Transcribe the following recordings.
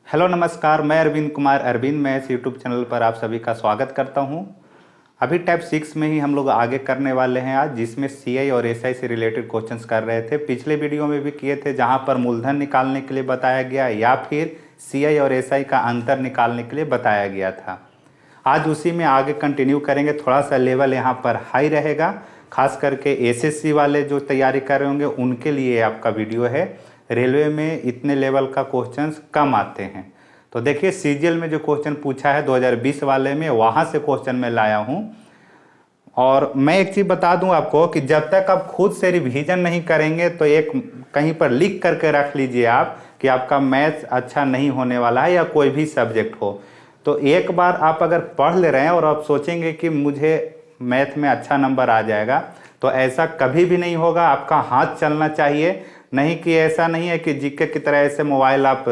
Hello नमस्कार, मैं Arvind Kumar Arvind maths YouTube channel पर आप सभी का स्वागत करता हूं। अभी टाइप 6 में ही हम लोग आगे करने वाले हैं आज, जिसमें सीआई और एसआई से रिलेटेड क्वेश्चंस कर रहे थे। पिछले वीडियो में भी किए थे जहां पर मूलधन निकालने के लिए बताया गया या फिर सीआई और एसआई का अंतर निकालने के लिए बताया गया था। आज उसी में आगे कंटिन्यू करेंगे। थोड़ा सा लेवल यहाँ पर हाई रहेगा, खास करके एसएससी वाले जो तैयारी कर रहे होंगे उनके लिए आपका वीडियो है। रेलवे में इतने लेवल का क्वेश्चंस कम आते हैं। तो देखिए सीजीएल में जो क्वेश्चन पूछा है 2020 वाले में, वहाँ से क्वेश्चन मैं लाया हूँ। और मैं एक चीज़ बता दूं आपको कि जब तक आप खुद से रिवीजन नहीं करेंगे तो एक कहीं पर लिख करके रख लीजिए आप कि आपका मैथ्स अच्छा नहीं होने वाला है या कोई भी सब्जेक्ट हो। तो एक बार आप अगर पढ़ ले रहे हैं और आप सोचेंगे कि मुझे मैथ में अच्छा नंबर आ जाएगा, तो ऐसा कभी भी नहीं होगा। आपका हाथ चलना चाहिए, नहीं कि ऐसा नहीं है कि जीके की तरह ऐसे मोबाइल आप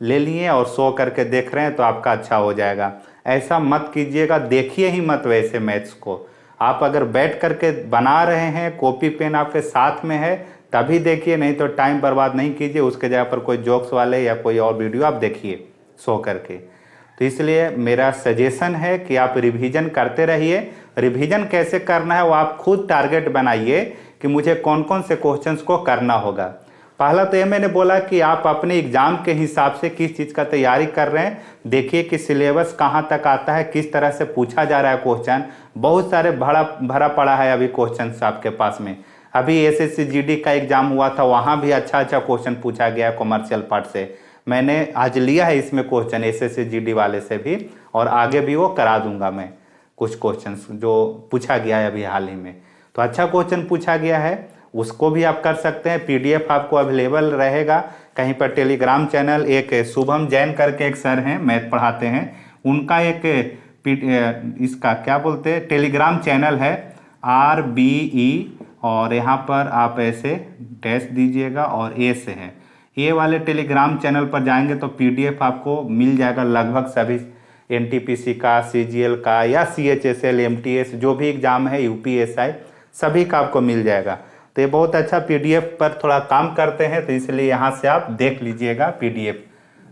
ले लिए और सो करके देख रहे हैं तो आपका अच्छा हो जाएगा। ऐसा मत कीजिएगा, देखिए ही मत वैसे मैथ्स को। आप अगर बैठ करके बना रहे हैं, कॉपी पेन आपके साथ में है, तभी देखिए, नहीं तो टाइम बर्बाद नहीं कीजिए। उसके जगह पर कोई जोक्स वाले या कोई और वीडियो आप देखिए सो करके। तो इसलिए मेरा सजेशन है कि आप रिवीजन करते रहिए। रिवीजन कैसे करना है वो आप खुद टारगेट बनाइए कि मुझे कौन कौन से क्वेश्चंस को करना होगा। पहला तो ये मैंने बोला कि आप अपने एग्जाम के हिसाब से किस चीज़ का तैयारी कर रहे हैं, देखिए कि सिलेबस कहाँ तक आता है, किस तरह से पूछा जा रहा है क्वेश्चन। बहुत सारे भरा पड़ा है अभी क्वेश्चन आपके पास में। अभी एसएससी जीडी का एग्जाम हुआ था, वहाँ भी अच्छा क्वेश्चन पूछा गया कॉमर्शियल पार्ट से। मैंने आज लिया है इसमें क्वेश्चन एसएससी जीडी वाले से भी, और आगे भी वो करा दूंगा मैं कुछ क्वेश्चंस जो पूछा गया है अभी हाल ही में। तो अच्छा क्वेश्चन पूछा गया है, उसको भी आप कर सकते हैं। पीडीएफ आपको अवेलेबल रहेगा कहीं पर। टेलीग्राम चैनल एक शुभम जैन करके एक सर हैं, मैथ पढ़ाते हैं, उनका एक इसका क्या बोलते हैं टेलीग्राम चैनल है RBE, और यहाँ पर आप ऐसे डैश दीजिएगा और ए से है। ये वाले टेलीग्राम चैनल पर जाएंगे तो पीडीएफ आपको मिल जाएगा लगभग सभी एनटीपीसी का, सीजीएल का या CHSL MTS जो भी एग्जाम है, यूपीएसआई, सभी का आपको मिल जाएगा। तो ये बहुत अच्छा पीडीएफ पर थोड़ा काम करते हैं, तो इसलिए यहाँ से आप देख लीजिएगा पीडीएफ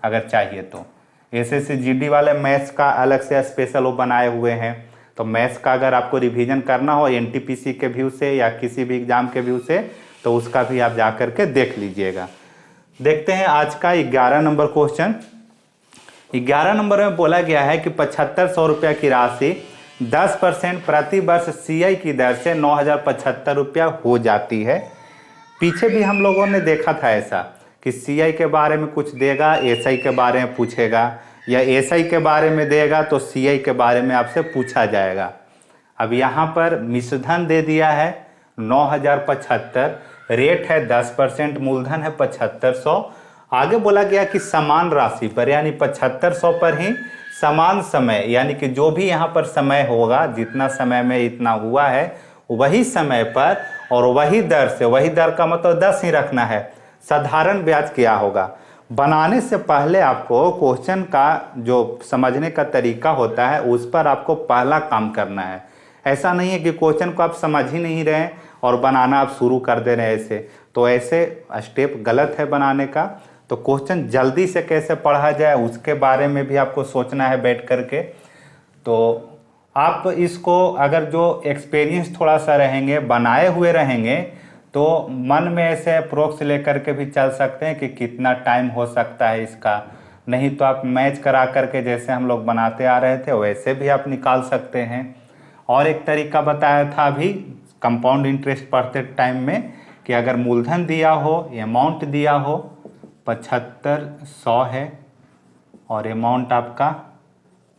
अगर चाहिए तो। एसएससी जीडी वाले मैथ्स का अलग से स्पेशल वो बनाए हुए हैं। तो मैथ्स का अगर आपको रिवीजन करना हो एनटीपीसी के व्यू से या किसी भी एग्जाम के व्यू से, तो उसका भी आप जा करके देख लीजिएगा। देखते हैं आज का 11 नंबर क्वेश्चन। 11 नंबर में बोला गया है कि 7500 रुपया की राशि 10% प्रति वर्ष सीआई की दर से 9075 रुपया हो जाती है। पीछे भी हम लोगों ने देखा था ऐसा कि सीआई के बारे में कुछ देगा, एसआई के बारे में पूछेगा, या एसआई के बारे में देगा तो सीआई के बारे में आपसे पूछा जाएगा। अब यहाँ पर मिश्रधन दे दिया है 9075, रेट है 10%, मूलधन है 7500। आगे बोला गया कि समान राशि पर, यानी 7500 पर ही समान समय, यानी कि जो भी यहाँ पर समय होगा, जितना समय में इतना हुआ है वही समय पर और वही दर से, वही दर का मतलब 10 ही रखना है। साधारण ब्याज क्या होगा? बनाने से पहले आपको क्वेश्चन का जो समझने का तरीका होता है उस पर आपको पहला काम करना है। ऐसा नहीं है कि क्वेश्चन को आप समझ ही नहीं रहे और बनाना आप शुरू कर दे रहे हैं ऐसे, तो ऐसे स्टेप गलत है बनाने का। तो क्वेश्चन जल्दी से कैसे पढ़ा जाए उसके बारे में भी आपको सोचना है बैठ करके। तो आप इसको अगर जो एक्सपीरियंस थोड़ा सा रहेंगे, बनाए हुए रहेंगे, तो मन में ऐसे अप्रोक्स लेकर के भी चल सकते हैं कि कितना टाइम हो सकता है इसका। नहीं तो आप मैच करा करके जैसे हम लोग बनाते आ रहे थे वैसे भी आप निकाल सकते हैं। और एक तरीका बताया था अभी कंपाउंड इंटरेस्ट पढ़ते टाइम में कि अगर मूलधन दिया हो, अमाउंट दिया हो 7500 है और अमाउंट आपका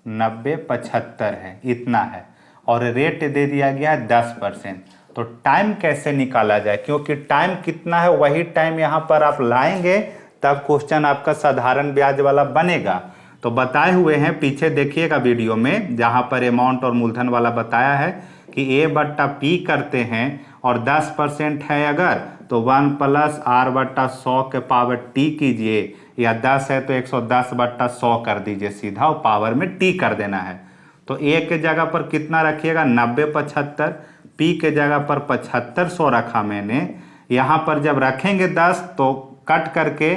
9075 है, इतना है, और रेट दे दिया गया है 10%, तो टाइम कैसे निकाला जाए? क्योंकि टाइम कितना है वही टाइम यहाँ पर आप लाएंगे तब क्वेश्चन आपका साधारण ब्याज वाला बनेगा। तो बताए हुए हैं, पीछे देखिएगा वीडियो में, जहाँ पर अमाउंट और मूलधन वाला बताया है कि A/P करते हैं और 10% है अगर, तो 1 + R/100 के पावर T कीजिए, या 10 है तो 110/100 कर दीजिए सीधा, और पावर में T कर देना है। तो A के जगह पर कितना रखिएगा 9075, P के जगह पर 7500 रखा मैंने। यहाँ पर जब रखेंगे 10 तो कट करके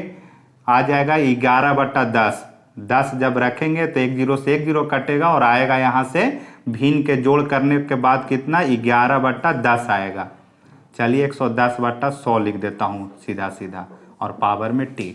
आ जाएगा 11/10, 10 जब रखेंगे तो 1 0 से 1 0 कटेगा और आएगा यहाँ से भिन्न के जोड़ करने के बाद कितना 11/10 आएगा। चलिए 110/100 लिख देता हूँ सीधा सीधा और पावर में t।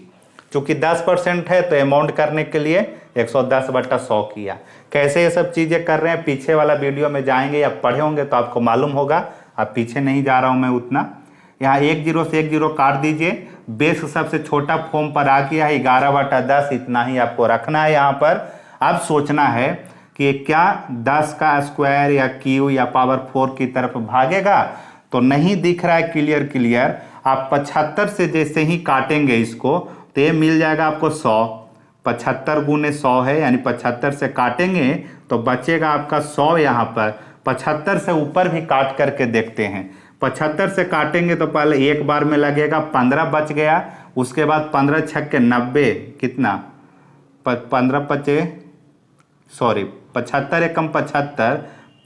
चूँकि 10% है तो अमाउंट करने के लिए 110/100 किया। कैसे ये सब चीज़ें कर रहे हैं पीछे वाला वीडियो में जाएंगे या पढ़े होंगे तो आपको मालूम होगा। अब पीछे नहीं जा रहा हूँ मैं उतना। यहाँ 1 0 से 1 0 काट दीजिए। बेस सबसे छोटा फॉर्म पर आ गया है 11/10, इतना ही आपको रखना है यहाँ पर। अब सोचना है कि क्या 10 का स्क्वायर या क्यू या पावर 4 की तरफ भागेगा, तो नहीं दिख रहा है क्लियर। आप 75 से जैसे ही काटेंगे इसको तो ये मिल जाएगा आपको 100। 75 गुने 100 है, यानी 75 से काटेंगे तो बचेगा आपका 100 यहाँ पर। 75 से ऊपर भी काट करके देखते हैं। 75 से काटेंगे तो पहले एक बार में लगेगा 15 बच गया। उसके बाद 15 छक्के 90, कितना 75 एकम 75,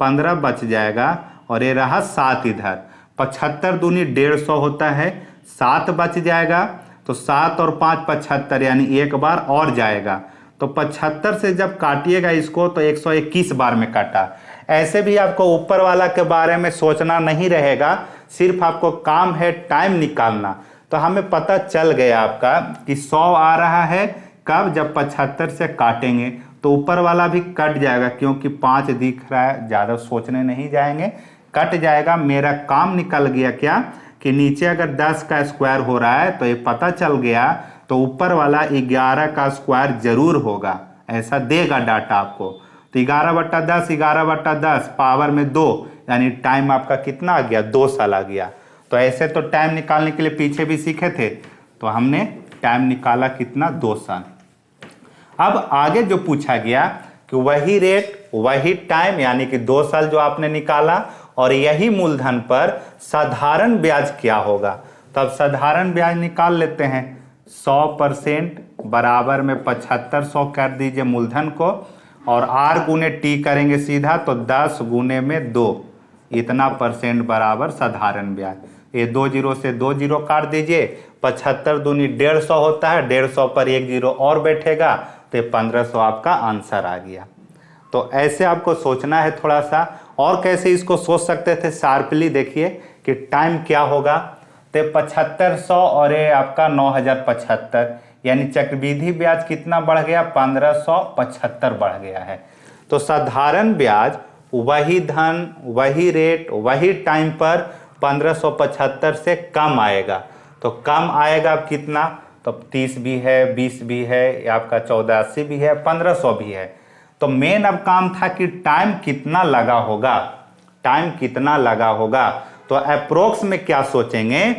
15 बच जाएगा और ये रहा 7 इधर। 75 दूनी 150 होता है, 7 बच जाएगा तो 7 और 5 75, यानी एक बार और जाएगा। तो 75 से जब काटिएगा इसको तो 121 बार में काटा। ऐसे भी आपको ऊपर वाला के बारे में सोचना नहीं रहेगा, सिर्फ आपको काम है टाइम निकालना। तो हमें पता चल गया आपका कि 100 आ रहा है कब, जब 75 से काटेंगे तो ऊपर वाला भी कट जाएगा, क्योंकि 5 दिख रहा है। ज़्यादा सोचने नहीं जाएंगे, कट जाएगा। मेरा काम निकल गया क्या कि नीचे अगर 10 का स्क्वायर हो रहा है तो ये पता चल गया, तो ऊपर वाला 11 का स्क्वायर जरूर होगा, ऐसा देगा डाटा आपको। तो 11/10 पावर में 2, यानी टाइम आपका कितना आ गया 2 साल आ गया। तो ऐसे तो टाइम निकालने के लिए पीछे भी सीखे थे, तो हमने टाइम निकाला कितना 2 साल। अब आगे जो पूछा गया कि वही रेट वही टाइम, यानी कि 2 साल जो आपने निकाला और यही मूलधन पर साधारण ब्याज क्या होगा। तब साधारण ब्याज निकाल लेते हैं। 100% बराबर में 7500 कर दीजिए मूलधन को, और r गुने टी करेंगे सीधा तो 10 गुने में 2, इतना % बराबर साधारण ब्याज। ये 2 0 से 2 0 काट दीजिए। 75 दूनी 150 होता है, 150 पर 1 0 और बैठेगा तो ये 1500 आपका आंसर आ गया। तो ऐसे आपको सोचना है थोड़ा सा। और कैसे इसको सोच सकते थे शार्पली, देखिए कि टाइम क्या होगा। तो 7500 और ये आपका 9075, यानी चक्रवृद्धि ब्याज कितना बढ़ गया 1575 बढ़ गया है। तो साधारण ब्याज वही धन वही रेट वही टाइम पर 1575 से कम आएगा। तो कम आएगा अब कितना, तो 30 भी है, 20 भी है, आपका 1480 भी है, 1500 भी है। तो मेन अब काम था कि टाइम कितना लगा होगा, टाइम कितना लगा होगा। तो अप्रोक्स में क्या सोचेंगे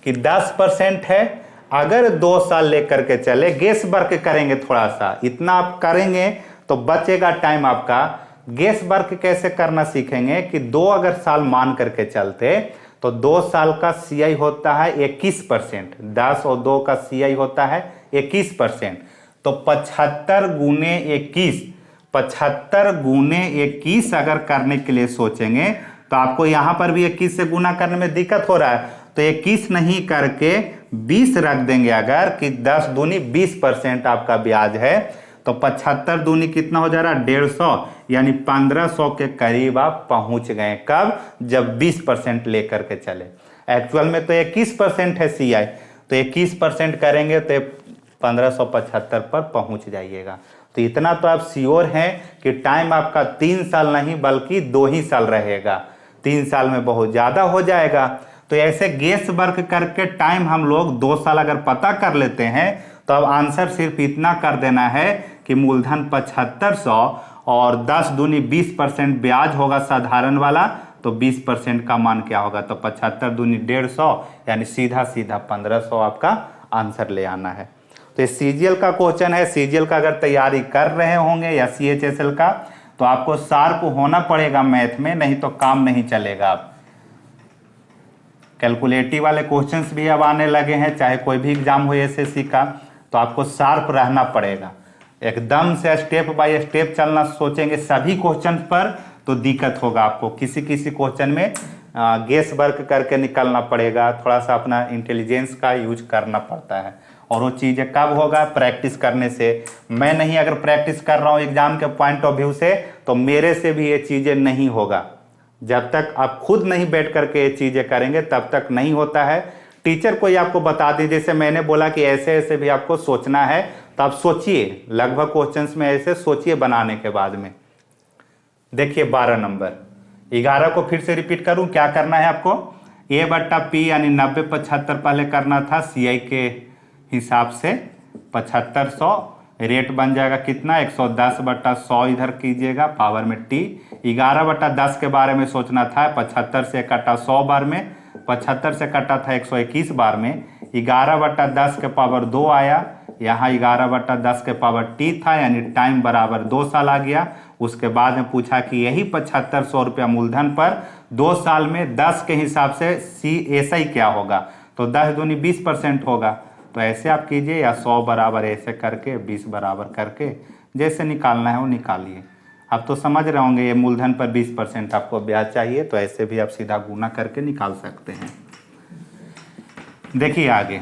कि 10% है। अगर 2 साल लेकर के चले, गेस वर्क करेंगे थोड़ा सा, इतना आप करेंगे तो बचेगा टाइम आपका। गेस वर्क कैसे करना सीखेंगे कि 2 अगर साल मान करके चलते तो 2 साल का CI होता है 21%, 10 और 2 का CI होता है 21%। तो 75 गुने 21, 75 गुने 21 अगर करने के लिए सोचेंगे तो आपको यहाँ पर भी 21 से गुना करने में दिक्कत हो रहा है, तो 21 नहीं करके 20 रख देंगे। अगर कि 10 दूनी 20% आपका ब्याज है, तो 75 दूनी कितना हो जा रहा है 150, यानी 1500 के करीब आप पहुंच गए। कब, जब 20% लेकर के चले। एक्चुअल में तो 21% है CI, तो 21% करेंगे तो 1575 पर पहुंच जाइएगा। तो इतना तो आप श्योर हैं कि टाइम आपका 3 साल नहीं बल्कि 2 ही साल रहेगा। 3 साल में बहुत ज़्यादा हो जाएगा। तो ऐसे गेस वर्क करके टाइम हम लोग 2 साल अगर पता कर लेते हैं तो अब आंसर सिर्फ इतना कर देना है कि मूलधन 7500 और 10 दूनी 20% ब्याज होगा साधारण वाला, तो 20% का मान क्या होगा, तो 75 दूनी 150, यानी सीधा सीधा 1500 आपका आंसर ले आना है। तो CGL का क्वेश्चन है। CGL का अगर तैयारी कर रहे होंगे या CHSL का, तो आपको शार्प होना पड़ेगा मैथ में, नहीं तो काम नहीं चलेगा। आप कैलकुलेटिव वाले क्वेश्चंस भी अब आने लगे हैं, चाहे कोई भी एग्जाम हो SSC का, तो आपको शार्प रहना पड़ेगा। एकदम से स्टेप बाय स्टेप चलना सोचेंगे सभी क्वेश्चन पर तो दिक्कत होगा आपको। किसी किसी क्वेश्चन में गेस वर्क करके निकलना पड़ेगा, थोड़ा सा अपना इंटेलिजेंस का यूज करना पड़ता है। और वो चीज़ें कब होगा? प्रैक्टिस करने से। मैं नहीं अगर प्रैक्टिस कर रहा हूँ एग्जाम के पॉइंट ऑफ व्यू से, तो मेरे से भी ये चीज़ें नहीं होगा। जब तक आप खुद नहीं बैठ करके ये चीज़ें करेंगे तब तक नहीं होता है। टीचर कोई आपको बता दे, जैसे मैंने बोला कि ऐसे ऐसे भी आपको सोचना है, तो आप सोचिए, लगभग क्वेश्चंस में ऐसे सोचिए बनाने के बाद में। देखिए 12 नंबर, 11 को फिर से रिपीट करूं, क्या करना है आपको? A/P यानी 90/75 पहले करना था CI के हिसाब से 7500, रेट बन जाएगा कितना? 110/100 इधर कीजिएगा पावर में T। 11/10 के बारे में सोचना था, 75 से कटा 100 बार में, 75 से कटा था 121 बार में, 11/10 के पावर 2 आया, यहाँ 11/10 के पावर T था, यानी टाइम बराबर 2 साल आ गया। उसके बाद में पूछा कि यही 7500 रुपया मूलधन पर 2 साल में 10 के हिसाब से SI क्या होगा? तो 10 दूनी 20% होगा। तो ऐसे आप कीजिए, या 100 बराबर ऐसे करके 20 बराबर करके जैसे निकालना है वो निकालिए। आप तो समझ रहे होंगे ये मूलधन पर 20% आपको ब्याज चाहिए, तो ऐसे भी आप सीधा गुना करके निकाल सकते हैं। देखिए आगे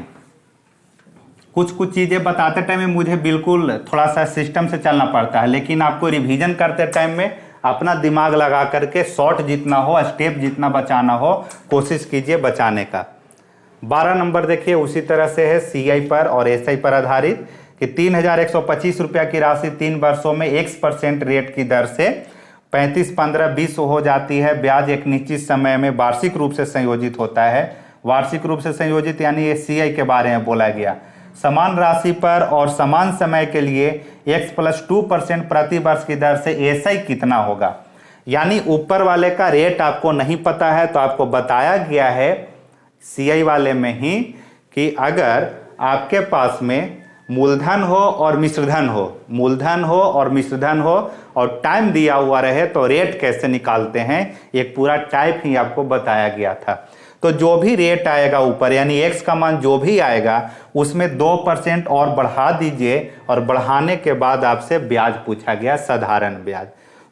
कुछ चीज़ें बताते टाइम में मुझे बिल्कुल थोड़ा सा सिस्टम से चलना पड़ता है, लेकिन आपको रिवीजन करते टाइम में अपना दिमाग लगा करके शॉर्ट जितना हो, स्टेप जितना बचाना हो, कोशिश कीजिए बचाने का। 12 नंबर देखिए उसी तरह से है, CI पर और SI पर आधारित कि 3125 रुपया की राशि 3 वर्षों में X% रेट की दर से 35, 15, 20 हो जाती है। ब्याज एक निश्चित समय में वार्षिक रूप से संयोजित होता है। वार्षिक रूप से संयोजित यानी ये CI के बारे में बोला गया। समान राशि पर और समान समय के लिए X+2% प्रति वर्ष की दर से SI कितना होगा? यानी ऊपर वाले का रेट आपको नहीं पता है, तो आपको बताया गया है CI वाले में ही कि अगर आपके पास में मूलधन हो और मिश्रधन हो, मूलधन हो और मिश्रधन हो और टाइम दिया हुआ रहे, तो रेट कैसे निकालते हैं, एक पूरा टाइप ही आपको बताया गया था। तो जो भी रेट आएगा ऊपर, यानी X का मान जो भी आएगा उसमें 2% और बढ़ा दीजिए, और बढ़ाने के बाद आपसे ब्याज पूछा गया, साधारण ब्याज।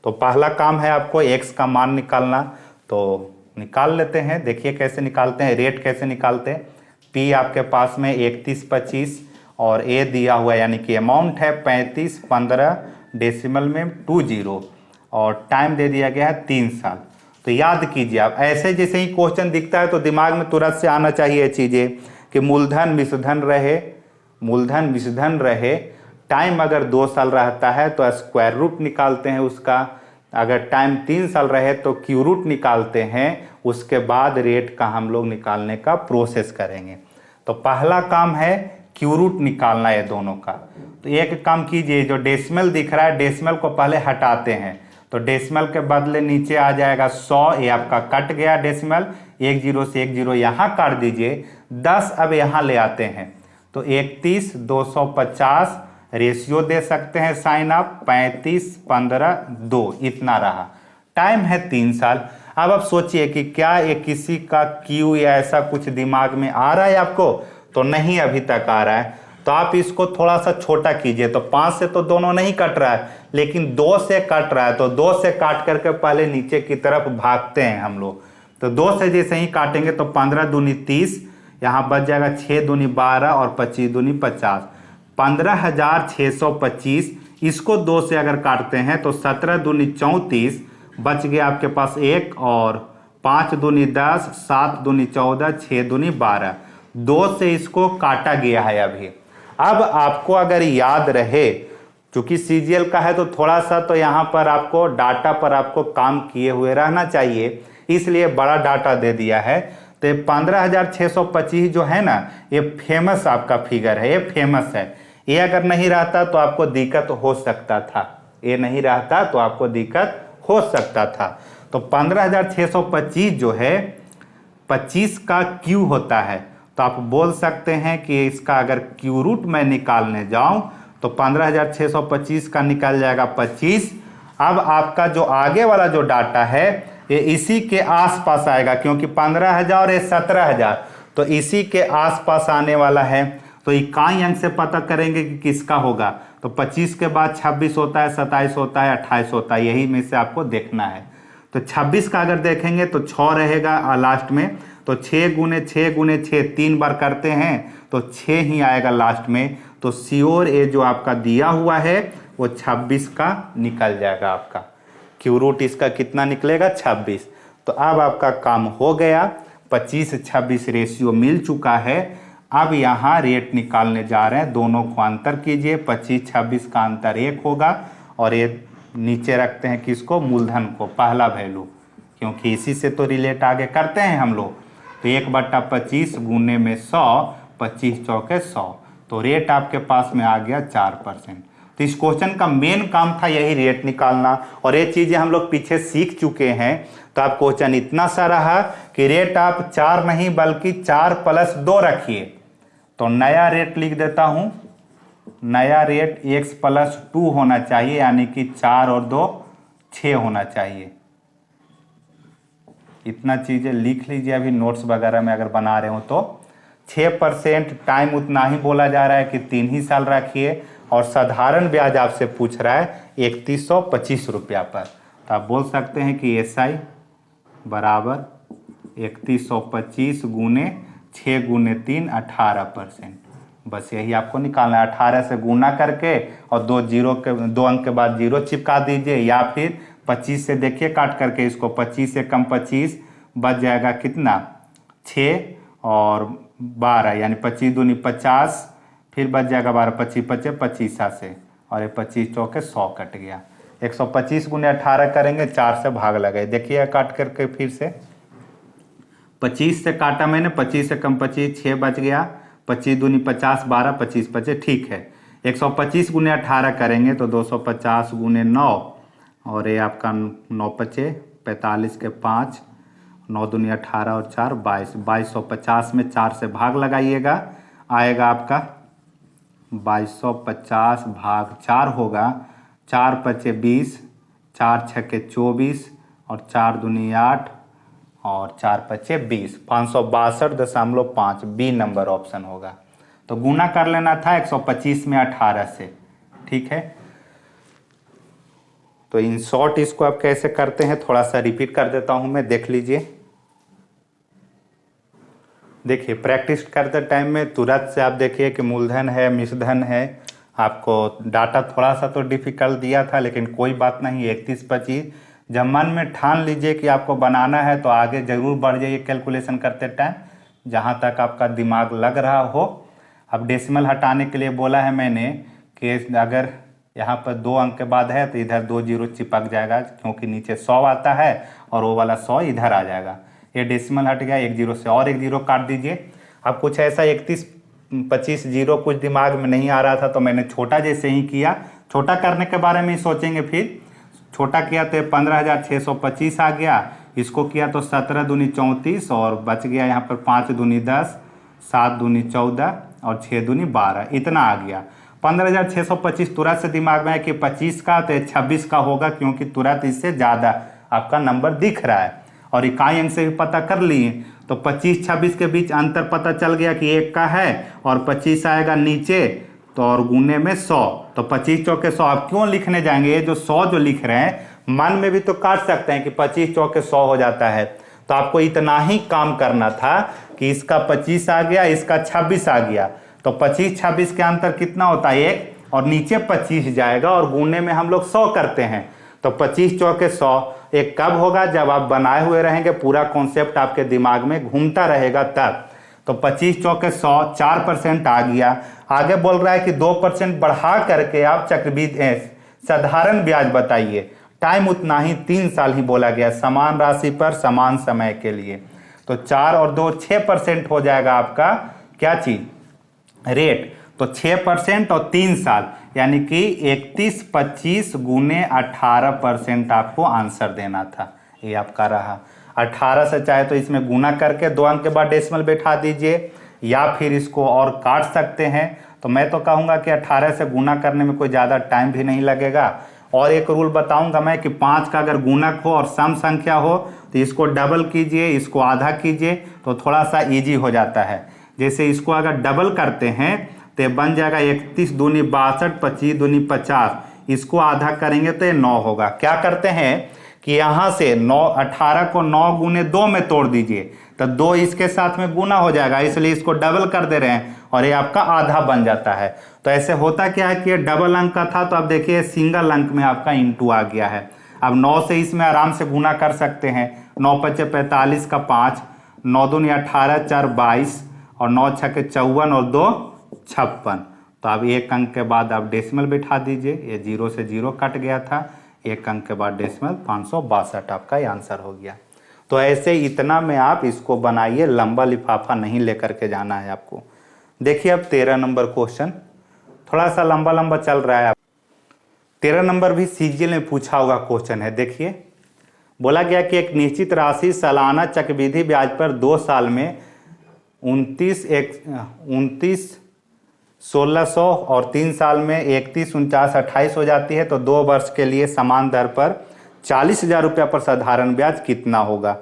तो पहला काम है आपको X का मान निकालना, तो निकाल लेते हैं। देखिए कैसे निकालते हैं, रेट कैसे निकालते हैं। P आपके पास में 3125 और A दिया हुआ है, यानी कि अमाउंट है 35, 15 डेसिमल में 20 और टाइम दे दिया गया है 3 साल। तो याद कीजिए आप, ऐसे जैसे ही क्वेश्चन दिखता है तो दिमाग में तुरंत से आना चाहिए चीज़ें कि मूलधन मिश्रधन रहे, मूलधन मिश्रधन रहे, टाइम अगर 2 साल रहता है तो स्क्वायर रूट निकालते हैं उसका, अगर टाइम 3 साल रहे तो क्यू रूट निकालते हैं, उसके बाद रेट का हम लोग निकालने का प्रोसेस करेंगे। तो पहला काम है क्यू रूट निकालना है दोनों का। तो एक काम कीजिए, जो डेसिमल दिख रहा है डेसिमल को पहले हटाते हैं, तो डेसिमल के बदले नीचे आ जाएगा 100, ये आपका कट गया डेसिमल, 1 0 से 1 0 यहाँ काट दीजिए, 10 अब यहाँ ले आते हैं, तो 31, 250 रेशियो दे सकते हैं साइन आप, 35, 15, 2 इतना रहा। टाइम है 3 साल। अब आप सोचिए कि क्या ये किसी का क्यू या ऐसा कुछ दिमाग में आ रहा है आपको? तो नहीं अभी तक आ रहा है, तो आप इसको थोड़ा सा छोटा कीजिए। तो 5 से तो दोनों नहीं कट रहा है, लेकिन 2 से कट रहा है, तो 2 से काट करके पहले नीचे की तरफ भागते हैं हम लोग। तो 2 से जैसे ही काटेंगे तो 15 दूनी 30, यहाँ बच जाएगा 6 दूनी 12 और 25 दूनी 50, 15,625। इसको 2 से अगर काटते हैं तो 17 दूनी 34, बच गया आपके पास 1, और 5 दूनी 10, 7 दूनी 14, 6 दूनी 12। 2 से इसको काटा गया है अभी। अब आपको अगर याद रहे, चूंकि CGL का है तो थोड़ा सा तो यहाँ पर आपको डाटा पर आपको काम किए हुए रहना चाहिए, इसलिए बड़ा डाटा दे दिया है। तो 15,625 जो है ना, ये फेमस आपका फिगर है, ये फेमस है। ये अगर नहीं रहता तो आपको दिक्कत हो सकता था, ये नहीं रहता तो आपको दिक्कत हो सकता था। तो 15,625 जो है 25 का क्यू होता है, तो आप बोल सकते हैं कि इसका अगर क्यू रूट मैं निकालने जाऊं तो 15,625 का निकल जाएगा 25। अब आपका जो आगे वाला जो डाटा है ये इसी के आसपास आएगा, क्योंकि 15,000 और ये 17,000, तो इसी के आसपास आने वाला है। तो इकाई अंक से पता करेंगे कि किसका होगा। तो 25 के बाद 26 होता है, 27 होता है, 28 होता है, यही में से आपको देखना है। तो 26 का अगर देखेंगे तो 6 रहेगा लास्ट में, तो 6 गुने 6 गुने 6 3 बार करते हैं तो 6 ही आएगा लास्ट में। तो श्योर ये जो आपका दिया हुआ है वो 26 का निकल जाएगा आपका। क्यू रूट इसका कितना निकलेगा? 26। तो अब आपका काम हो गया, 25-26 रेशियो मिल चुका है। अब यहाँ रेट निकालने जा रहे हैं, दोनों को अंतर कीजिए। 25-26 का अंतर 1 होगा और ये नीचे रखते हैं किसको? मूलधन को, पहला वैल्यू, क्योंकि इसी से तो रिलेट आगे करते हैं हम लोग। तो 1/25 गुने में 100, 25 चौके 100, तो रेट आपके पास में आ गया 4%। तो इस क्वेश्चन का मेन काम था यही रेट निकालना, और ये चीजें हम लोग पीछे सीख चुके हैं। तो आप क्वेश्चन इतना सा रहा कि रेट आप 4 नहीं बल्कि 4+2 रखिए। तो नया रेट लिख देता हूं, नया रेट x+2 होना चाहिए, यानी कि 4 और 2 6 होना चाहिए। इतना चीजें लिख लीजिए अभी नोट्स वगैरह में अगर बना रहे हो तो। 6% टाइम उतना ही बोला जा रहा है कि 3 ही साल रखिए, और साधारण ब्याज आपसे पूछ रहा है 3125 रुपया पर। तो आप बोल सकते हैं कि SI बराबर 3125 गुने 6 गुने 3 18%। बस यही आपको निकालना है। 18 से गुना करके और 2 अंक के बाद 0 चिपका दीजिए, या फिर 25 से देखिए काट करके इसको, 25 से कम 25 बच जाएगा कितना? 6 और 12, यानी 25 दूनी 50, फिर बच जाएगा 12, 25 25 25 से, और ये 25 चौके 100 कट गया। 125 गुने 18 करेंगे, 4 से भाग लगे, देखिए काट करके फिर से 25 से काटा मैंने, 25 से कम 25, 6 बच गया, 25 दूनी 50, 12, 25 25, ठीक है। 125 गुने 18 करेंगे तो 250 गुने 9, और ये आपका 9 25 45 के 5, 9 दूनी 18 और 4 22, 2250 में 4 से भाग लगाइएगा, आएगा आपका 2250 भाग 4 होगा, 4 पचे 20, 4 छके 24, और 4 दूनी 8, और 4 पचे 20, 562.5 बी नंबर ऑप्शन होगा। तो गुना कर लेना था 125 में 18 से, ठीक है। तो इन शॉर्ट इसको आप कैसे करते हैं थोड़ा सा रिपीट कर देता हूं मैं, देख लीजिए। देखिए प्रैक्टिस करते टाइम में तुरंत से आप देखिए कि मूलधन है, मिश्रधन है, आपको डाटा थोड़ा सा तो डिफिकल्ट दिया था, लेकिन कोई बात नहीं। 31-25 जब मन में ठान लीजिए कि आपको बनाना है तो आगे जरूर बढ़ जाइए कैलकुलेशन करते टाइम, जहां तक आपका दिमाग लग रहा हो। अब डेसिमल हटाने के लिए बोला है मैंने कि अगर यहाँ पर 2 अंक के बाद है तो इधर 2 0 चिपक जाएगा, क्योंकि नीचे 100 आता है और वो वाला 100 इधर आ जाएगा। ये डेसिमल हट गया, 1 0 से और 1 0 काट दीजिए। अब कुछ ऐसा 31-25 0 कुछ दिमाग में नहीं आ रहा था तो मैंने छोटा जैसे ही किया। छोटा करने के बारे में ही सोचेंगे, फिर छोटा किया तो 15,625 आ गया। इसको किया तो 17 दूनी 34, और बच गया यहाँ पर 5 दूनी 10, 7 दूनी 14, और 6 दूनी 12, इतना आ गया। 15,625 तुरंत से दिमाग में है कि 25 का तो 26 का होगा, क्योंकि तुरंत इससे ज़्यादा आपका नंबर दिख रहा है, और इकाई अंक से भी पता कर लिए। तो 25-26 के बीच अंतर पता चल गया कि 1 का है, और 25 आएगा नीचे, तो और गुने में 100, तो 25 चौके 100। आप क्यों लिखने जाएंगे? ये जो 100 जो लिख रहे हैं मन में भी तो काट सकते हैं कि 25 चौके 100 हो जाता है। तो आपको इतना ही काम करना था कि इसका 25 आ गया, इसका 26 आ गया, तो 25-26 के अंतर कितना होता है? 1, और नीचे 25 जाएगा, और गुने में हम लोग 100 करते हैं। तो 25 चौके 100 एक कब होगा? जब आप बनाए हुए रहेंगे, पूरा कॉन्सेप्ट आपके दिमाग में घूमता रहेगा तब। तो 25 चौके 100 4% आ गया। आगे बोल रहा है कि 2% बढ़ा करके आप चक्रवृद्धि साधारण ब्याज बताइए। टाइम उतना ही 3 साल ही बोला गया, समान राशि पर समान समय के लिए। तो 4 और 2 6% हो जाएगा आपका क्या चीज? रेट। तो 6% और 3 साल, यानी कि 31-25 गुने 18% आपको आंसर देना था। ये आपका रहा। 18 से चाहे तो इसमें गुना करके 2 अंक के बाद डेसिमल बैठा दीजिए, या फिर इसको और काट सकते हैं। तो मैं तो कहूँगा कि 18 से गुना करने में कोई ज़्यादा टाइम भी नहीं लगेगा। और एक रूल बताऊंगा मैं कि 5 का अगर गुणक हो और सम संख्या हो तो इसको डबल कीजिए, इसको आधा कीजिए, तो थोड़ा सा इजी हो जाता है। जैसे इसको अगर डबल करते हैं तो बन जाएगा 31 दूनी 62, 25 दूनी 50, इसको आधा करेंगे तो ये 9 होगा। क्या करते हैं कि यहाँ से 18 को 9 गुने 2 में तोड़ दीजिए, तो 2 इसके साथ में गुना हो जाएगा, इसलिए इसको डबल कर दे रहे हैं और ये आपका आधा बन जाता है। तो ऐसे होता क्या है कि ये डबल अंक का था, तो अब देखिए सिंगल अंक में आपका इंटू आ गया है। अब 9 से इसमें आराम से गुना कर सकते हैं। 9 पचे 45 का 5, 9 दूनी 18, 4 22 और 9 छके 54 और 2 56। तो अब एक अंक के बाद आप डेसिमल बिठा दीजिए, ये 0 से 0 कट गया था, एक अंक के बाद डेसिमल 562 आपका ये आंसर हो गया। तो ऐसे इतना में आप इसको बनाइए, लंबा लिफाफा नहीं लेकर के जाना है आपको। देखिए अब 13 नंबर क्वेश्चन थोड़ा सा लंबा लंबा चल रहा है। 13 नंबर भी सीजीएल में पूछा हुआ क्वेश्चन है। देखिए बोला गया कि एक निश्चित राशि सालाना चक्रवृद्धि ब्याज पर 2 साल में 29,1600 और 3 साल में 31,49,28 हो जाती है। तो 2 वर्ष के लिए समान दर पर 40,000 रुपया पर साधारण ब्याज कितना होगा।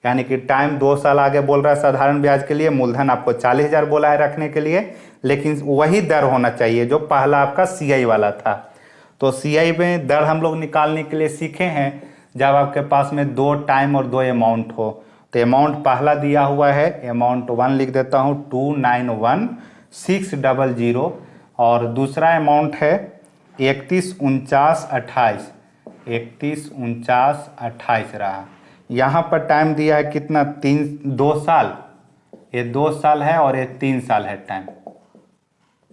यानी कि टाइम 2 साल आगे बोल रहा है साधारण ब्याज के लिए, मूलधन आपको 40,000 बोला है रखने के लिए, लेकिन वही दर होना चाहिए जो पहला आपका सीआई वाला था। तो सीआई में दर हम लोग निकालने के लिए सीखे हैं जब आपके पास में 2 टाइम और 2 अमाउंट हो। तो अमाउंट पहला दिया हुआ है, अमाउंट 1 लिख देता हूँ 291,600 और दूसरा अमाउंट है 31,49,28, 31,49,28 रहा। यहाँ पर टाइम दिया है कितना, 2 साल, ये 2 साल है और ये 3 साल है टाइम,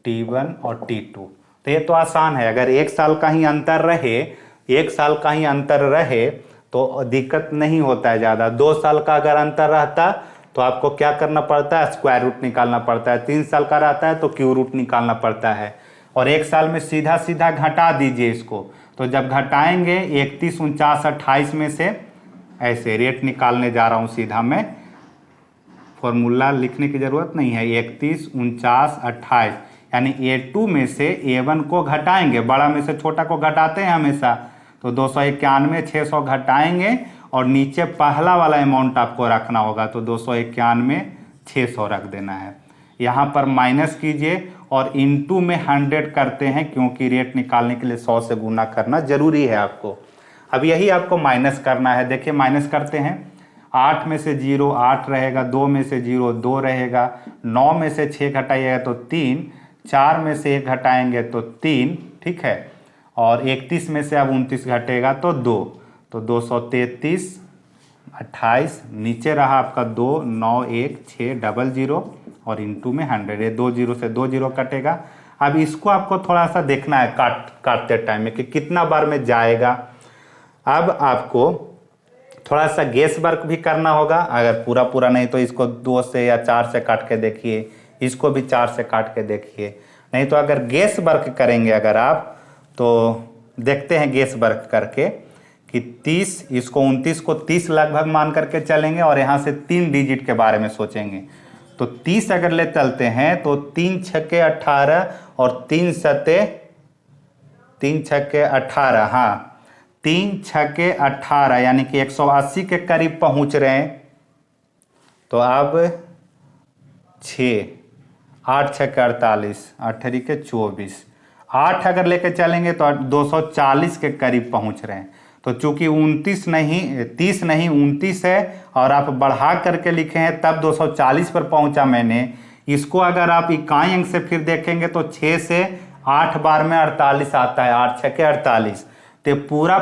T1 और T2। तो ये तो आसान है, अगर 1 साल का ही अंतर रहे, 1 साल का ही अंतर रहे तो दिक्कत नहीं होता है ज़्यादा। 2 साल का अगर अंतर रहता तो आपको क्या करना पड़ता है, स्क्वायर रूट निकालना पड़ता है। 3 साल का रहता है तो क्यू रूट निकालना पड़ता है। और 1 साल में सीधा सीधा घटा दीजिए इसको। तो जब घटाएंगे 31,49,28 में से, ऐसे रेट निकालने जा रहा हूँ सीधा मैं, फॉर्मूला लिखने की ज़रूरत नहीं है। 31,49,28 यानी A2 में से A1 को घटाएंगे, बड़ा में से छोटा को घटाते हैं हमेशा। तो 291, 600 घटाएंगे और नीचे पहला वाला अमाउंट आपको रखना होगा। तो 291, 600 रख देना है। यहाँ पर माइनस कीजिए और इनटू में 100 करते हैं, क्योंकि रेट निकालने के लिए 100 से गुना करना जरूरी है आपको। अब यही आपको माइनस करना है। देखिए माइनस करते हैं, 8 में से 0 8 रहेगा, 2 में से 0 2 रहेगा, 9 में से 6 घटाइएगा तो 3, 4 में से 1 घटाएंगे तो 3, ठीक है, और 31 में से अब 29 घटेगा तो 2, तो 233, 28, नीचे रहा आपका 2, 9, 1, 6, 00 और इंटू में 100, ये 2 0 से 2 0 कटेगा। अब इसको आपको थोड़ा सा देखना है काटते टाइम में कि कितना बार में जाएगा। अब आपको थोड़ा सा गेस वर्क भी करना होगा, अगर पूरा पूरा नहीं तो इसको 2 से या 4 से काट के देखिए, इसको भी 4 से काट के देखिए। नहीं तो अगर गेस वर्क करेंगे अगर आप, तो देखते हैं गेस वर्क करके कि 30, इसको 29 को 30 लगभग मान करके चलेंगे और यहाँ से 3 डिजिट के बारे में सोचेंगे। तो 30 अगर ले चलते हैं तो 3 छक्के 18 और 3 छक्के 18, हाँ 3 छक्के 18 यानी कि 180 के करीब पहुँच रहे हैं। तो अब 6, 8 छक्के 48, 8 के 24, 8 अगर लेके चलेंगे तो 240 के करीब पहुंच रहे हैं। तो चूंकि 29 नहीं 30 नहीं 29 है और आप बढ़ा करके लिखे हैं तब 240 पर पहुंचा मैंने। इसको अगर आप इकाई अंक से फिर देखेंगे तो 6 से 8 बार में 48 आता है, 8 छक्के 48, तो पूरा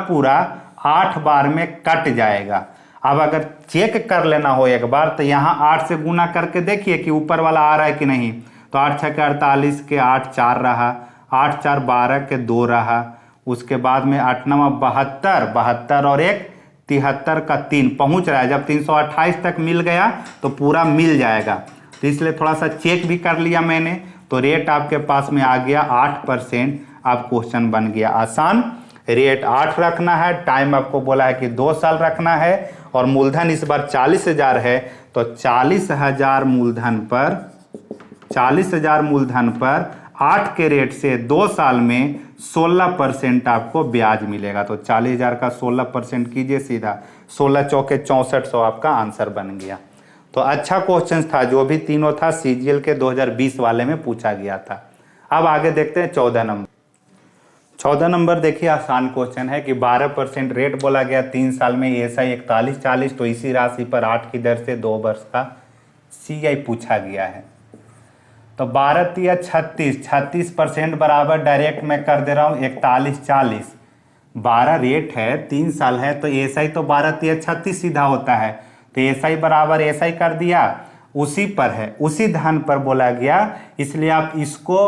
8 बार में कट जाएगा। अब अगर चेक कर लेना हो एक बार तो यहाँ 8 से गुना करके देखिए कि ऊपर वाला आ रहा है कि नहीं। तो 8 छक्के 48 के 8 4 रहा, 8 4 12 के 2 रहा, उसके बाद में 8 9 72, 72 और 1 73 का 3 पहुंच रहा है। जब 328 तक मिल गया तो पूरा मिल जाएगा। तो इसलिए थोड़ा सा चेक भी कर लिया मैंने, तो रेट आपके पास में आ गया 8%। अब क्वेश्चन बन गया आसान। रेट 8 रखना है, टाइम आपको बोला है कि 2 साल रखना है और मूलधन इस बार 40,000 है। तो 40,000 मूलधन पर 8 के रेट से 2 साल में 16% आपको ब्याज मिलेगा। तो 40,000 का 16% कीजिए सीधा, 16 चौके 6400 आपका आंसर बन गया। तो अच्छा क्वेश्चन था, जो भी तीनों था सीजीएल के 2020 वाले में पूछा गया था। अब आगे देखते हैं 14 नंबर। 14 नंबर देखिए, आसान क्वेश्चन है कि 12% रेट बोला गया 3 साल में ESI 4140, तो इसी राशि पर 8 की दर से 2 वर्ष का CI पूछा गया है। तो 12 तिया 36, 36% बराबर डायरेक्ट मैं कर दे रहा हूँ 4140। 12 रेट है, 3 साल है, तो ESI तो 12 तिया 36 सीधा होता है। तो ESI बराबर ESI कर दिया, उसी पर है, उसी धन पर बोला गया, इसलिए आप इसको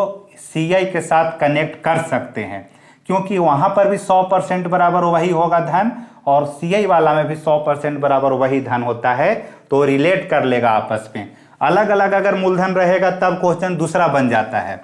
CI के साथ कनेक्ट कर सकते हैं, क्योंकि वहां पर भी 100% बराबर वही होगा धन, और CI वाला में भी 100% बराबर वही धन होता है, तो रिलेट कर लेगा आपस में। अलग अलग अगर मूलधन रहेगा तब क्वेश्चन दूसरा बन जाता है।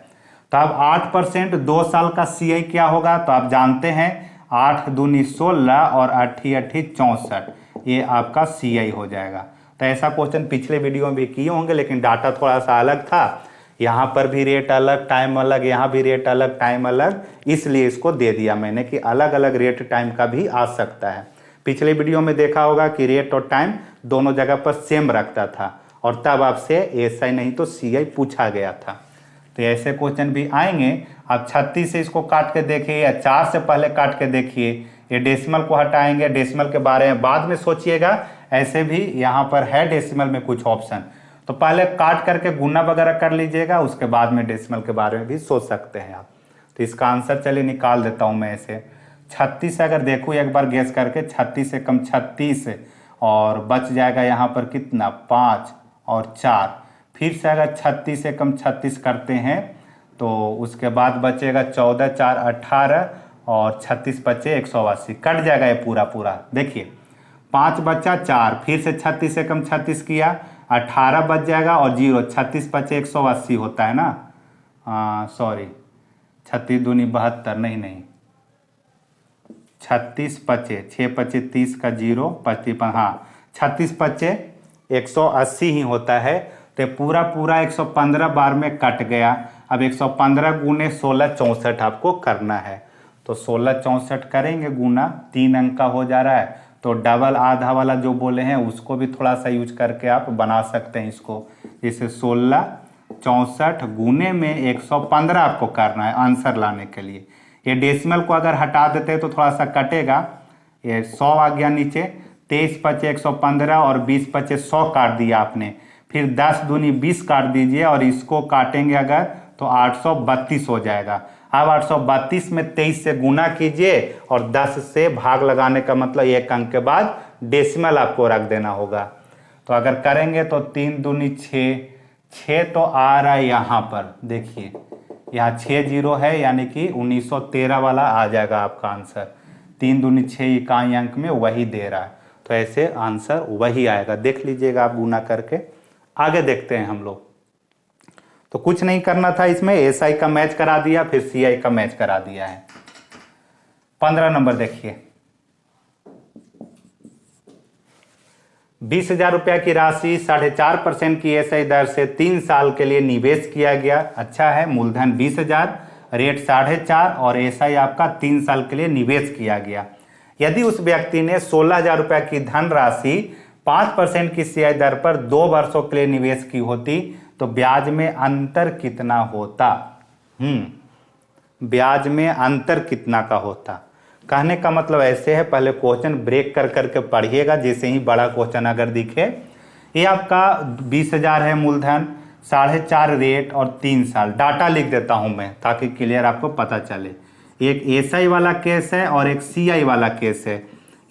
तो अब 8% 2 साल का CI क्या होगा, तो आप जानते हैं 8 दूनी 16 और 8 8 64, ये आपका CI हो जाएगा। तो ऐसा क्वेश्चन पिछले वीडियो में भी किए होंगे, लेकिन डाटा थोड़ा सा अलग था, यहाँ पर भी रेट अलग टाइम अलग, यहाँ भी रेट अलग टाइम अलग, इसलिए इसको दे दिया मैंने कि अलग अलग रेट टाइम का भी आ सकता है। पिछले वीडियो में देखा होगा कि रेट और टाइम दोनों जगह पर सेम रखता था, और तब आपसे ESI नहीं तो CI पूछा गया था। तो ऐसे क्वेश्चन भी आएंगे। आप 36 से इसको काट के देखिए, या 4 से पहले काट के देखिए, ये डेसिमल को हटाएंगे, डेसिमल के बारे में बाद में सोचिएगा। ऐसे भी यहाँ पर है डेसिमल में कुछ ऑप्शन, तो पहले काट करके गुना वगैरह कर लीजिएगा, उसके बाद में डेसिमल के बारे में भी सोच सकते हैं आप। तो इसका आंसर चलिए निकाल देता हूँ मैं इसे। 36 अगर देखूँ एक बार गेस करके, 36 से कम 36, और बच जाएगा यहाँ पर कितना 5 और 4। फिर से अगर 36 से कम 36 करते हैं तो उसके बाद बचेगा 14 4 18, और 36 बचे 180, कट जाएगा ये पूरा पूरा। देखिए 5 बचा 4, फिर से 36 से कम 36 किया, 18 बच जाएगा, और 0, 36 बचे 180 होता है ना, सॉरी 36 दूनी 72, नहीं 36 बचे 6 बचे 30 का 0 55, हाँ 36 बचे 180 ही होता है। तो पूरा पूरा 115 बार में कट गया। अब 115 गुने 16 64 आपको करना है, तो 16 64 करेंगे गुना, 3 अंक का हो जा रहा है, तो डबल आधा वाला जो बोले हैं उसको भी थोड़ा सा यूज करके आप बना सकते हैं इसको। जैसे 16 64 गुने में 115 आपको करना है आंसर लाने के लिए। ये डेसिमल को अगर हटा देते हैं तो थोड़ा सा कटेगा, ये 100 आ गया नीचे, 23 बचे 115 और 20 बचे 100 काट दिया आपने, फिर 10 दूनी 20 काट दीजिए, और इसको काटेंगे अगर तो 832 हो जाएगा। अब 832 में 23 से गुना कीजिए, और 10 से भाग लगाने का मतलब 1 अंक के बाद डेसिमल आपको रख देना होगा। तो अगर करेंगे तो 3 दूनी 6 तो आ रहा है यहाँ पर, देखिए यहाँ 6 0 है, यानी कि 1913 वाला आ जाएगा आपका आंसर। 3 दूनी 6 इकाई अंक में वही दे रहा है, तो ऐसे आंसर वही आएगा, देख लीजिएगा आप गुना करके। आगे देखते हैं हम लोग। तो कुछ नहीं करना था इसमें, SI का मैच करा दिया, फिर CI का मैच करा दिया है। 15 नंबर देखिए, 20,000 रुपया की राशि 4.5% की SI दर से 3 साल के लिए निवेश किया गया। अच्छा है, मूलधन 20,000, रेट 4.5, और SI आपका 3 साल के लिए निवेश किया गया। यदि उस व्यक्ति ने 16,000 रुपया की धनराशि 5% की CI दर पर 2 वर्षों के लिए निवेश की होती, तो ब्याज में अंतर कितना होता? ब्याज में अंतर कितना का होता? कहने का मतलब ऐसे है, पहले क्वेश्चन ब्रेक कर करके पढ़िएगा, जैसे ही बड़ा क्वेश्चन अगर दिखे। ये आपका 20,000 है मूलधन, 4.5 रेट और 3 साल। डाटा लिख देता हूं मैं ताकि क्लियर आपको पता चले। एक SI वाला केस है और एक CI वाला केस है।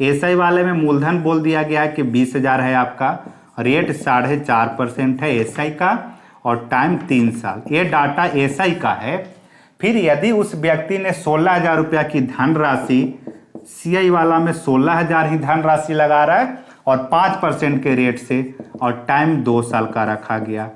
SI वाले में मूलधन बोल दिया गया है कि 20,000 है आपका, रेट 4.5% है SI का, और टाइम 3 साल। ये डाटा SI का है। फिर यदि उस व्यक्ति ने 16,000 रुपया की धनराशि, CI वाला में 16,000 ही धनराशि लगा रहा है और 5% के रेट से, और टाइम 2 साल का रखा गया,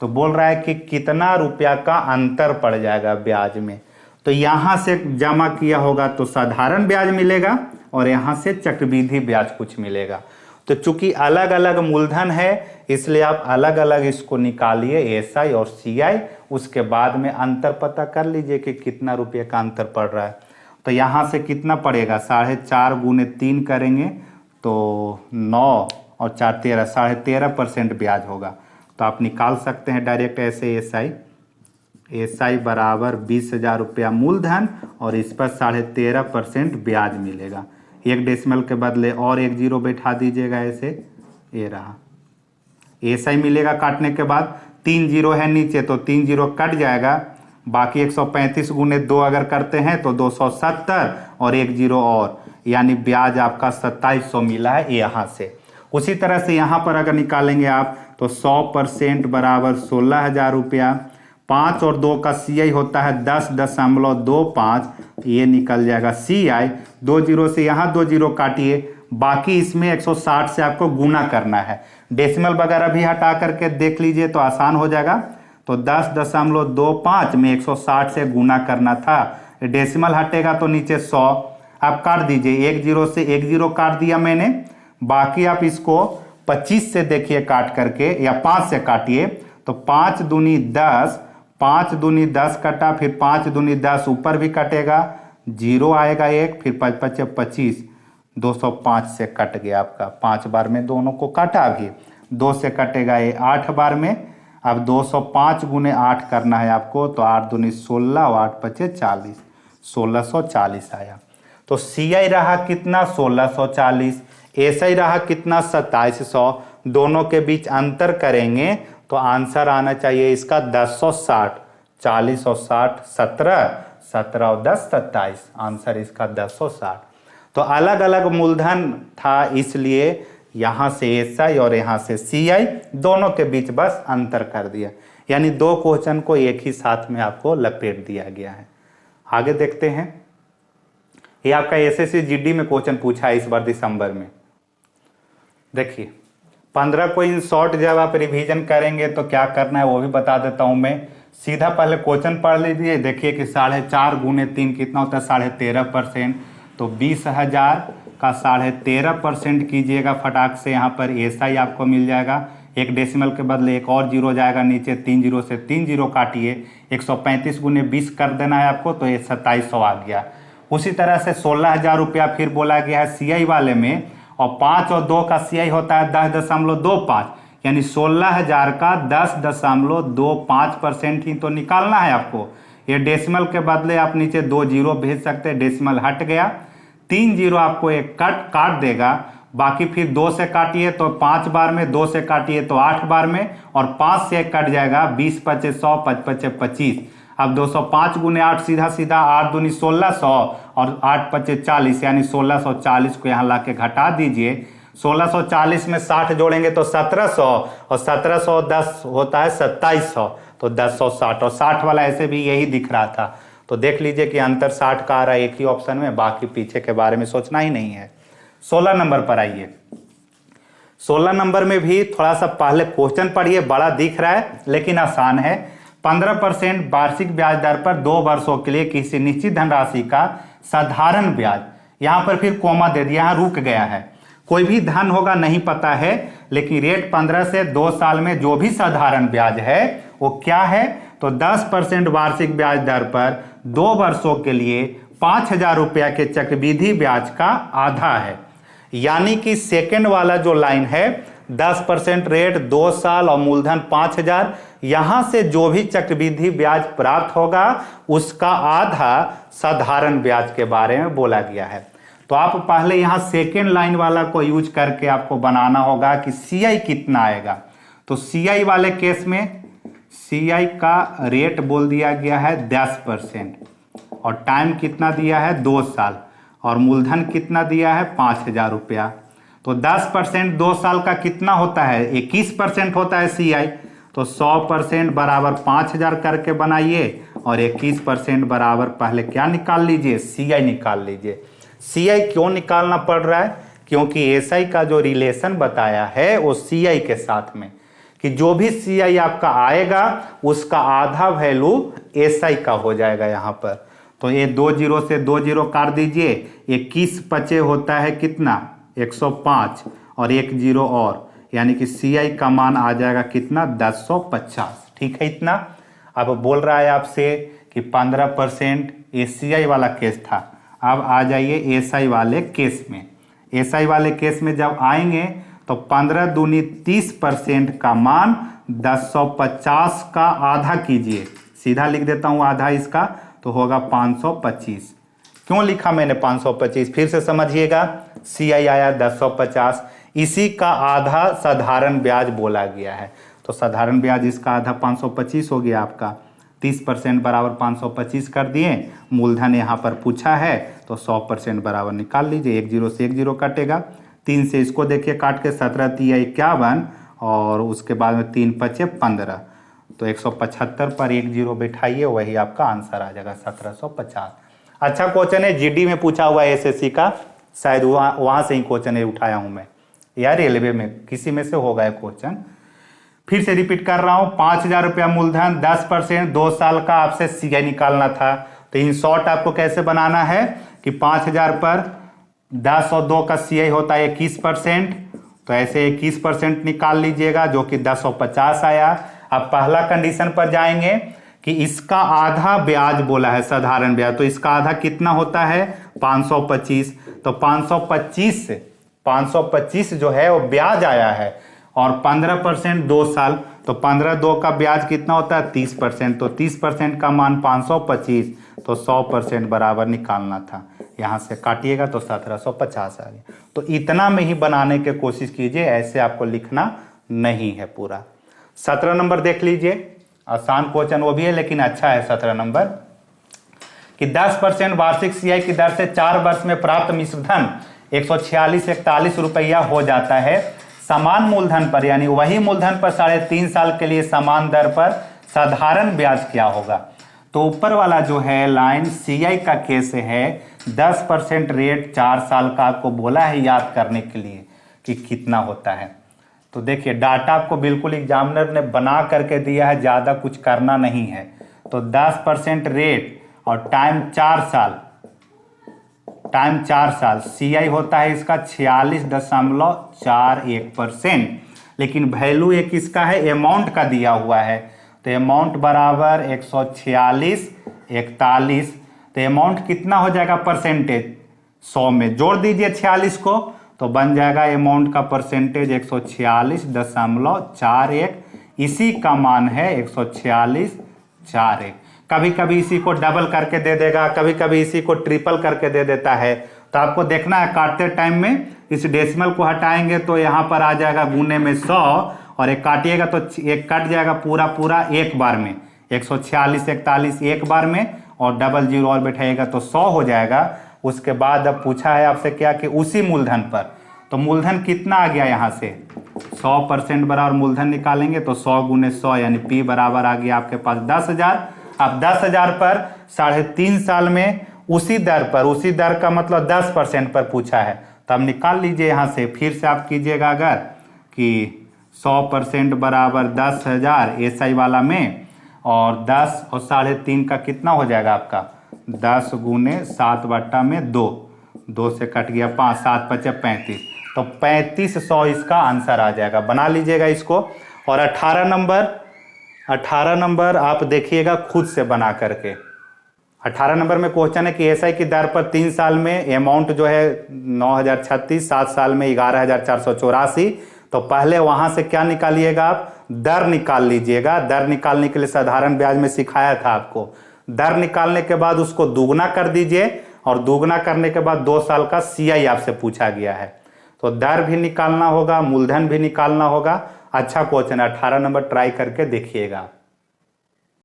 तो बोल रहा है कि कितना रुपया का अंतर पड़ जाएगा ब्याज में। तो यहाँ से जमा किया होगा तो साधारण ब्याज मिलेगा, और यहाँ से चक्रवृद्धि ब्याज कुछ मिलेगा। तो चूंकि अलग अलग मूलधन है, इसलिए आप अलग अलग इसको निकालिए SI और CI, उसके बाद में अंतर पता कर लीजिए कि कितना रुपये का अंतर पड़ रहा है। तो यहाँ से कितना पड़ेगा, 4.5 गुने 3 करेंगे तो 9 और 4 13, 13.5% ब्याज होगा। तो आप निकाल सकते हैं डायरेक्ट ऐसे SI। एसआई बराबर 20,000 रुपया मूलधन और इस पर 13.5% ब्याज मिलेगा। एक डेसिमल के बदले और एक जीरो बैठा दीजिएगा ऐसे, ये रहा एसआई मिलेगा। काटने के बाद 3 जीरो है नीचे तो 3 जीरो कट जाएगा, बाकी 135 गुने 2 अगर करते हैं तो 270 और एक जीरो और, यानी ब्याज आपका 2700 मिला है यहाँ से। उसी तरह से यहाँ पर अगर निकालेंगे आप तो 100% बराबर 16,000 रुपया। 5 और 2 का सीआई होता है 10.25, ये निकल जाएगा सीआई। 2 जीरो से यहाँ 2 जीरो काटिए, बाकी इसमें 160 से आपको गुना करना है। डेसिमल वगैरह भी हटा करके देख लीजिए तो आसान हो जाएगा। तो 10.25 में 160 से गुना करना था, डेसिमल हटेगा तो नीचे 100। आप काट दीजिए, एक जीरो से एक जीरो काट दिया मैंने, बाकी आप इसको 25 से देखिए काट करके, या 5 से काटिए तो 5 दूनी 10, 5 दूनी 10 कटा, फिर 5 दूनी 10 ऊपर भी कटेगा, जीरो आएगा एक, फिर 5 5 25, 205 से कट गया आपका। 5 बार में दोनों को काटा, अभी 2 से कटेगा ये 8 बार में। अब 205 गुने 8 करना है आपको, तो 8 दूनी 16 और 8 पचे 40, 1640 आया। तो सीआई रहा कितना 1640, एसआई रहा कितना 2700। दोनों के बीच अंतर करेंगे तो आंसर आना चाहिए इसका 1060। 40 और 60 17, 17 और 10 27, आंसर इसका 1060। तो अलग अलग मूलधन था, इसलिए यहाँ से एसआई और यहाँ से सीआई, दोनों के बीच बस अंतर कर दिया, यानी 2 क्वेश्चन को एक ही साथ में आपको लपेट दिया गया है। आगे देखते हैं, ये आपका एसएससी जीडी में क्वेश्चन पूछा है इस बार दिसंबर में। देखिए 15 को इन शॉर्ट जब आप रिवीजन करेंगे तो क्या करना है वो भी बता देता हूं मैं। सीधा पहले क्वेश्चन पढ़ लीजिए, देखिए कि 4.5 गुने 3 कितना होता है 13.5%। तो 20,000 का 13.5% कीजिएगा फटाक से, यहाँ पर एसआई आपको मिल जाएगा। एक डेसिमल के बदले एक और जीरो जाएगा नीचे, 3 जीरो से 3 जीरो काटिए, 135 गुने 20 कर देना है आपको, तो ये 2700 आ गया। उसी तरह से 16,000 रुपया फिर बोला गया है सीआई वाले में, और 5 और 2 का सीआई होता है 10.25, यानी 16,000 का 10.25% ही तो निकालना है आपको। ये डेसिमल के बदले आप नीचे 2 जीरो भेज सकते हैं, डेसिमल हट गया, 3 जीरो आपको एक काट देगा, बाकी फिर 2 से काटिए तो 5 बार में, 2 से काटिए तो 8 बार में, और 5 से एक कट जाएगा, 20 पचे 100, 5 पचे 25। अब 205 गुने 8 सीधा सीधा 8 दूनी 1600 और 8 पचे 40, यानी 1640 को यहाँ ला के घटा दीजिए। 1640 में 60 जोड़ेंगे तो 1700, और 1710 होता है 2700, तो 1060, और 60 वाला ऐसे भी यही दिख रहा था। तो देख लीजिए कि अंतर 60 का आ रहा है एक ही ऑप्शन में, बाकी पीछे के बारे में सोचना ही नहीं है। 16 नंबर पर आइए। 16 नंबर में भी थोड़ा सा पहले क्वेश्चन पढ़िए, बड़ा दिख रहा है लेकिन आसान है। 15% वार्षिक ब्याज दर पर 2 वर्षों के लिए किसी निश्चित धनराशि का साधारण ब्याज, यहाँ पर फिर कोमा दे दिया, यहाँ रुक गया है, कोई भी धन होगा नहीं पता है, लेकिन रेट 15 से 2 साल में जो भी साधारण ब्याज है वो क्या है, तो 10% वार्षिक ब्याज दर पर 2 वर्षों के लिए 5,000 रुपया के चक्रवृद्धि ब्याज का आधा है। यानी कि सेकंड वाला जो लाइन है 10% रेट 2 साल और मूलधन 5,000, यहां से जो भी चक्रवृद्धि ब्याज प्राप्त होगा उसका आधा साधारण ब्याज के बारे में बोला गया है। तो आप पहले यहां सेकेंड लाइन वाला को यूज करके आपको बनाना होगा कि सीआई कितना आएगा। तो सीआई वाले केस में सीआई का रेट बोल दिया गया है 10%, और टाइम कितना दिया है 2 साल, और मूलधन कितना दिया है 5,000 रुपया। तो 10% 2 साल का कितना होता है 21% होता है सीआई। तो 100% बराबर 5,000 करके बनाइए, और 21% बराबर पहले क्या निकाल लीजिए, सीआई निकाल लीजिए। सीआई क्यों निकालना पड़ रहा है, क्योंकि एसआई का जो रिलेशन बताया है वो सीआई के साथ में, कि जो भी सीआई आपका आएगा उसका आधा वैल्यू एसआई का हो जाएगा यहाँ पर। तो ये 2 जीरो से 2 जीरो काट दीजिए, 21 पचे होता है कितना 105, और 1 जीरो और, यानी कि सीआई का मान आ जाएगा कितना 1050। ठीक है इतना। अब बोल रहा है आपसे कि 15% एसीआई वाला केस था, अब आ जाइए एसआई वाले केस में। एसआई वाले केस में जब आएंगे तो 15 दूनी 30% का मान 1050 का आधा कीजिए, सीधा लिख देता हूँ आधा इसका, तो होगा 525। क्यों लिखा मैंने 525, फिर से समझिएगा। CI आया 1050, इसी का आधा साधारण ब्याज बोला गया है। तो साधारण ब्याज इसका आधा 525 हो गया आपका। 30% बराबर 525 कर दिए। मूलधन यहाँ पर पूछा है तो 100% बराबर निकाल लीजिए। 1 0 से 1 0 कटेगा। 3 से इसको देखिए काट के, 17 3 51 और उसके बाद में 3 5 15, तो 175 पर 1 0 बैठाइए, वही आपका आंसर आ जाएगा 1750। अच्छा क्वेश्चन है, GD में पूछा हुआ है SSC का, शायद वहाँ से ही क्वेश्चन है उठाया हूँ मैं, या रेलवे में किसी में से होगा ये क्वेश्चन। फिर से रिपीट कर रहा हूँ, 5000 रुपया मूलधन, 10% 2 साल का आपसे CI निकालना था। तो इन शॉर्ट आपको कैसे बनाना है कि 5000 पर 10 और 2 का CI होता है 21%, तो ऐसे 21% निकाल लीजिएगा जो कि 1050 आया। अब पहला कंडीशन पर जाएंगे कि इसका आधा ब्याज बोला है साधारण ब्याज, तो इसका आधा कितना होता है 525। तो 525 जो है वो ब्याज आया है, और 15% 2 साल, तो 15 2 का ब्याज कितना होता है 30%, तो 30% का मान 525, तो 100% बराबर निकालना था। यहाँ से काटिएगा तो 1750 आ गया। तो इतना में ही बनाने की कोशिश कीजिए, ऐसे आपको लिखना नहीं है पूरा। 17 नंबर देख लीजिए, आसान क्वेश्चन वो भी है लेकिन अच्छा है। 17 नंबर कि 10% वार्षिक CI की दर से 4 वर्ष में प्राप्त मिश्रधन 14641 रुपया हो जाता है। समान मूलधन पर, यानी वही मूलधन पर 3.5 साल के लिए समान दर पर साधारण ब्याज क्या होगा। तो ऊपर वाला जो है लाइन CI का केस है, 10% रेट 4 साल का आपको बोला है याद करने के लिए कि कितना होता है। तो देखिए डाटा आपको बिल्कुल एग्जामिनर ने बना करके दिया है, ज़्यादा कुछ करना नहीं है। तो 10% रेट और टाइम 4 साल, CI होता है इसका 46.41%, लेकिन वैल्यू एक इसका है अमाउंट का दिया हुआ है, तो अमाउंट बराबर 14641। तो अमाउंट कितना हो जाएगा परसेंटेज, 100 में जोड़ दीजिए 46 को, तो बन जाएगा अमाउंट का परसेंटेज 146.41। इसी का मान है 146.41। कभी कभी इसी को डबल करके दे देगा, कभी कभी इसी को ट्रिपल करके दे देता है। तो आपको देखना है काटते टाइम में इस डेसिमल को हटाएंगे तो यहाँ पर आ जाएगा गुने में 100, और एक काटिएगा तो एक कट जाएगा पूरा एक बार में, 14641 एक बार में, और डबल जीरो और बैठाइएगा तो 100 हो जाएगा। उसके बाद अब पूछा है आपसे क्या कि उसी मूलधन पर, तो मूलधन कितना आ गया यहाँ से 100% बराबर मूलधन निकालेंगे तो 100 गुने 100 यानी P बराबर आ गया आपके पास 10,000। अब 10,000 पर 3.5 साल में उसी दर का मतलब 10% पर पूछा है, तो अब निकाल लीजिए यहाँ से। फिर से आप कीजिएगा अगर कि 100% बराबर 10,000 SI वाला में, और 10 और 3.5 का कितना हो जाएगा आपका 10 गुने 7/2, 2 से कट गया 5, 7 5 35, तो 3500 इसका आंसर आ जाएगा। बना लीजिएगा इसको। और 18 नंबर आप देखिएगा खुद से बना करके। 18 नंबर में क्वेश्चन है कि SI की दर पर 3 साल में अमाउंट जो है 9036, 7 साल में 11,484। तो पहले वहां से क्या निकालिएगा आप, दर निकाल लीजिएगा। दर निकालने के लिए साधारण ब्याज में सिखाया था आपको। दर निकालने के बाद उसको दुगना कर दीजिए, और दुगना करने के बाद 2 साल का CI आपसे पूछा गया है, तो दर भी निकालना होगा, मूलधन भी निकालना होगा। अच्छा क्वेश्चन है, 18 नंबर ट्राई करके देखिएगा।